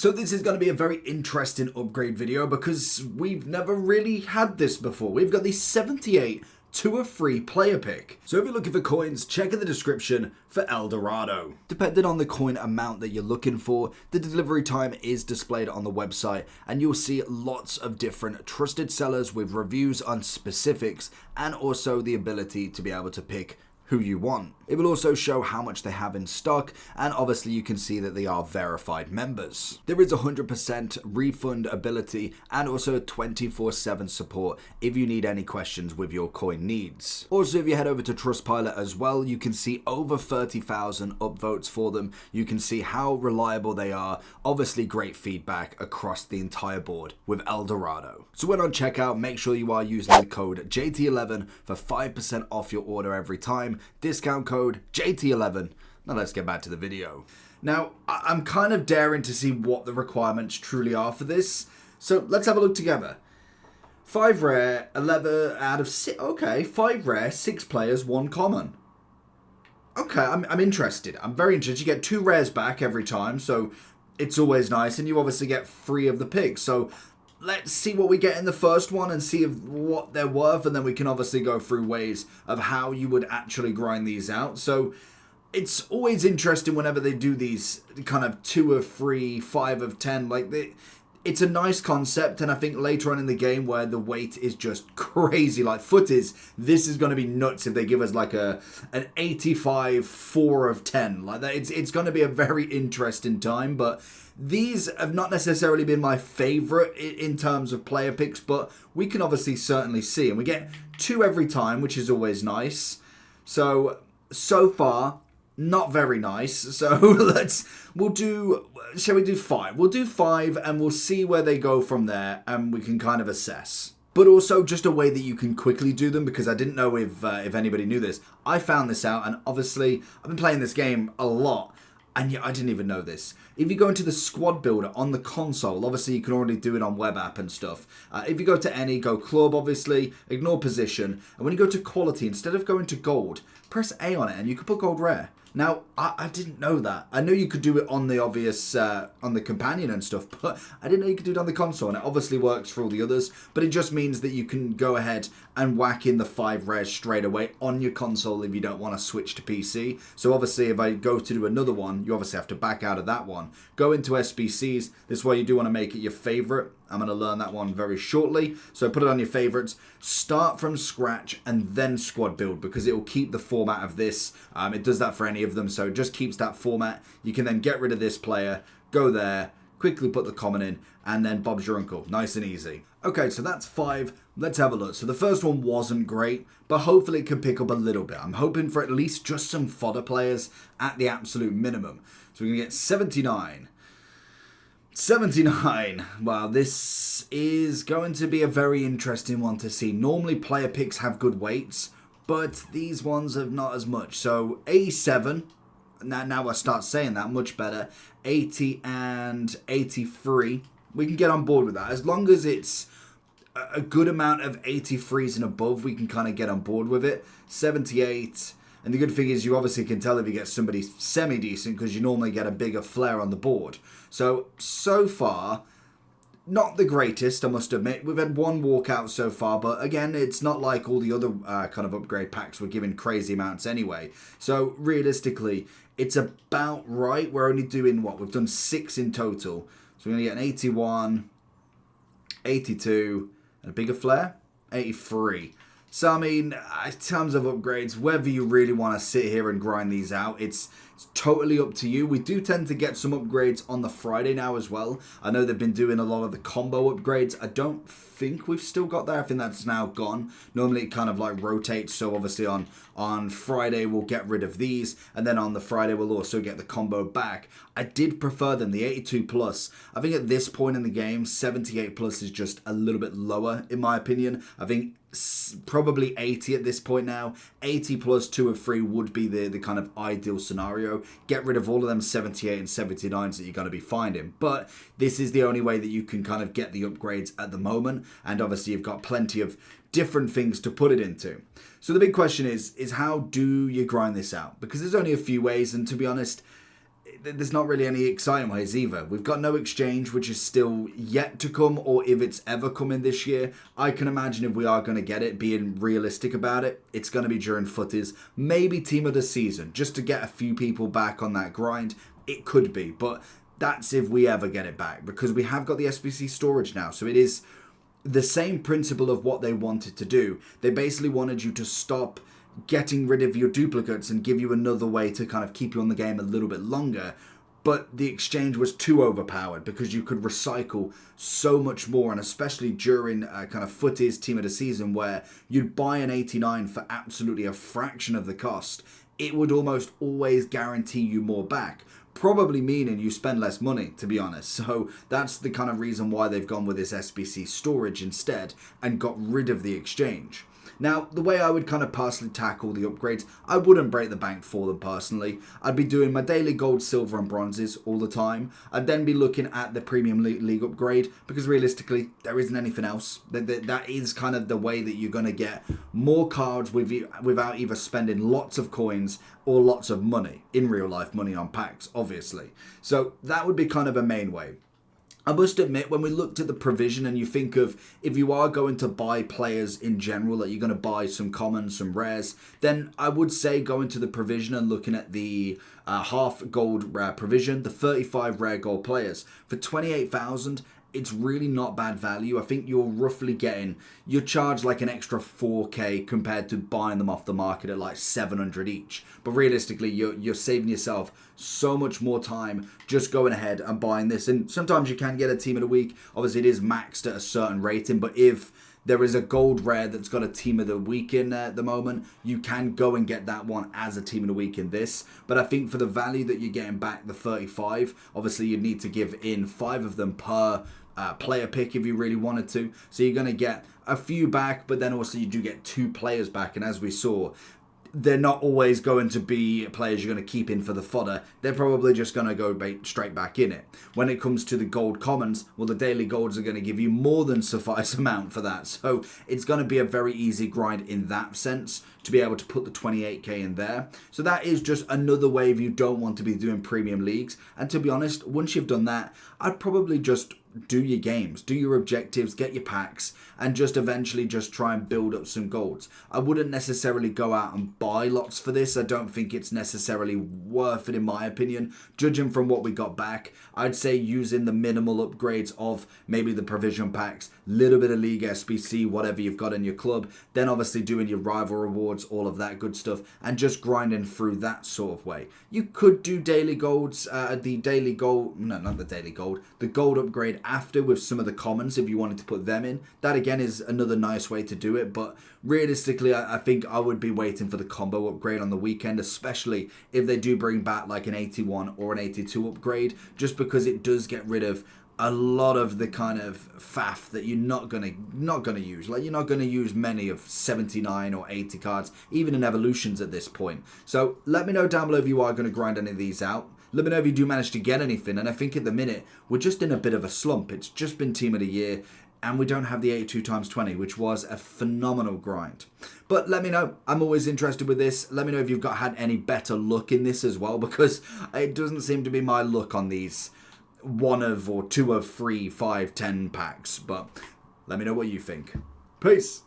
So this is going to be a very interesting upgrade video because we've never really had this before. We've got the 78 to a free player pick. So if you're looking for coins, check in the description for El Dorado. Depending on the coin amount that you're looking for, the delivery time is displayed on the website and you'll see lots of different trusted sellers with reviews on specifics and also the ability to be able to pick who you want. It will also show how much they have in stock, and obviously you can see that they are verified members. There is 100% refund ability and also 24/7 support if you need any questions with your coin needs. Also, if you head over to Trustpilot as well, you can see over 30,000 upvotes for them. You can see how reliable they are. Obviously great feedback across the entire board with El Dorado. So when on checkout, make sure you are using the code JT11 for 5% off your order every time. Discount code JT11. Now let's get back to the video. Now, I'm kind of daring to see what the requirements truly are for this. So let's have a look together. 5 rare, 11 out of 6. Okay, 5 rare, 6 players, 1 common. Okay, I'm interested. I'm very interested. You get 2 rares back every time, so it's always nice. And you obviously get 3 of the picks. So let's see what we get in the first one and see what they're worth, and then we can obviously go through ways of how you would actually grind these out. So it's always interesting whenever they do these kind of 2 of 3, 5 of 10. It's a nice concept, and I think later on in the game where the weight is just crazy, like footies, this is going to be nuts if they give us like an 85 4 of 10 like that. It's going to be a very interesting time, but these have not necessarily been my favorite in terms of player picks, but we can obviously certainly see, and we get 2 every time, which is always nice. So far, not very nice. So shall we do 5? We'll do 5 and we'll see where they go from there, and we can kind of assess. But also just a way that you can quickly do them, because I didn't know if anybody knew this. I found this out, and obviously I've been playing this game a lot, and yeah, I didn't even know this. If you go into the squad builder on the console, obviously you can already do it on web app and stuff. If you go to any, go club, obviously, ignore position. And when you go to quality, instead of going to gold, press A on it and you can put gold rare. Now, I didn't know that. I know you could do it on the obvious, on the companion and stuff, but I didn't know you could do it on the console, and it obviously works for all the others, but it just means that you can go ahead and whack in the 5 rares straight away on your console if you don't want to switch to PC. So obviously, if I go to do another one, you obviously have to back out of that one. Go into SBCs. This is why you do want to make it your favorite. I'm going to learn that one very shortly. So put it on your favorites. Start from scratch and then squad build, because it will keep the format of this. It does that for any of them, so it just keeps that format. You can then get rid of this player, go there, quickly put the common in, and then Bob's your uncle. Nice and easy. Okay, so that's 5. Let's have a look. So the first one wasn't great, but hopefully it can pick up a little bit. I'm hoping for at least just some fodder players at the absolute minimum. So we're going to get 79. 79. Wow, this is going to be a very interesting one to see. Normally player picks have good weights, but these ones have not as much. So 87. Now I start saying that much better. 80 and 83. We can get on board with that. As long as it's a good amount of 83s and above, we can kind of get on board with it. 78. And the good thing is you obviously can tell if you get somebody semi-decent, because you normally get a bigger flare on the board. So far, not the greatest, I must admit. We've had 1 walkout so far, but again, it's not like all the other kind of upgrade packs were giving crazy amounts anyway. So realistically, it's about right. We're only doing what? We've done 6 in total. So we're going to get an 81, 82, and a bigger flare, 83. So, I mean, in terms of upgrades, whether you really want to sit here and grind these out, it's totally up to you. We do tend to get some upgrades on the Friday now as well. I know they've been doing a lot of the combo upgrades. I don't think we've still got that. I think that's now gone. Normally it kind of like rotates. So obviously on Friday we'll get rid of these, and then on the Friday we'll also get the combo back. I did prefer them, the 82 plus. I think at this point in the game, 78 plus is just a little bit lower in my opinion. I think probably 80 at this point now. 80 plus 2 of 3 would be the kind of ideal scenario. Get rid of all of them 78 and 79s that you're going to be finding. But this is the only way that you can kind of get the upgrades at the moment. And obviously you've got plenty of different things to put it into. So the big question is how do you grind this out? Because there's only a few ways, and to be honest, there's not really any exciting ways either. We've got no exchange, which is still yet to come, or if it's ever coming this year. I can imagine if we are going to get it, being realistic about it, it's going to be during footies, maybe team of the season, just to get a few people back on that grind. It could be, but that's if we ever get it back, because we have got the SBC storage now, so it is the same principle of what they wanted to do. They basically wanted you to stop getting rid of your duplicates and give you another way to kind of keep you on the game a little bit longer. But the exchange was too overpowered because you could recycle so much more, and especially during kind of footies, team of the season, where you'd buy an 89 for absolutely a fraction of the cost. It would almost always guarantee you more back. Probably meaning you spend less money, to be honest. So that's the kind of reason why they've gone with this SBC storage instead and got rid of the exchange. Now, the way I would kind of personally tackle the upgrades, I wouldn't break the bank for them personally. I'd be doing my daily gold, silver and bronzes all the time. I'd then be looking at the premium league upgrade, because realistically, there isn't anything else. That is kind of the way that you're going to get more cards without either spending lots of coins or lots of money, in real life money on packs, obviously. So that would be kind of a main way. I must admit, when we looked at the provision and you think of if you are going to buy players in general, that you're going to buy some commons, some rares, then I would say going to the provision and looking at the half gold rare provision, the 35 rare gold players. For 28,000, it's really not bad value. I think you're roughly getting, you're charged like an extra 4k compared to buying them off the market at like 700 each. But realistically, you're saving yourself so much more time just going ahead and buying this. And sometimes you can get a team of the week. Obviously, it is maxed at a certain rating, but if there is a gold rare that's got a team of the week in at the moment, you can go and get that one as a team of the week in this. But I think for the value that you're getting back, the 35, obviously you'd need to give in 5 of them per player pick if you really wanted to. So you're going to get a few back, but then also you do get 2 players back. And as we saw, they're not always going to be players you're going to keep in for the fodder. They're probably just going to go straight back in it. When it comes to the gold commons, well, the daily golds are going to give you more than suffice amount for that. So it's going to be a very easy grind in that sense to be able to put the 28k in there. So that is just another way if you don't want to be doing premium leagues. And to be honest, once you've done that, I'd probably just do your games, do your objectives, get your packs, and just eventually just try and build up some golds. I wouldn't necessarily go out and buy lots for this. I don't think it's necessarily worth it in my opinion. Judging from what we got back, I'd say using the minimal upgrades of maybe the provision packs, little bit of League SBC, whatever you've got in your club, then obviously doing your rival rewards, all of that good stuff, and just grinding through that sort of way. You could do daily golds, the gold upgrade after with some of the commons if you wanted to put them in. That again is another nice way to do it, but realistically I think I would be waiting for the combo upgrade on the weekend, especially if they do bring back like an 81 or an 82 upgrade, just because it does get rid of a lot of the kind of faff that you're not gonna use. Like, you're not gonna use many of 79 or 80 cards, even in evolutions at this point. So let me know down below if you are gonna grind any of these out. Let me know if you do manage to get anything. And I think at the minute we're just in a bit of a slump. It's just been team of the year, and we don't have the 82 times 20, which was a phenomenal grind. But let me know. I'm always interested with this. Let me know if you've had any better luck in this as well, because it doesn't seem to be my luck on these 1 of or 2 of 3, 5, 10 packs. But let me know what you think. Peace.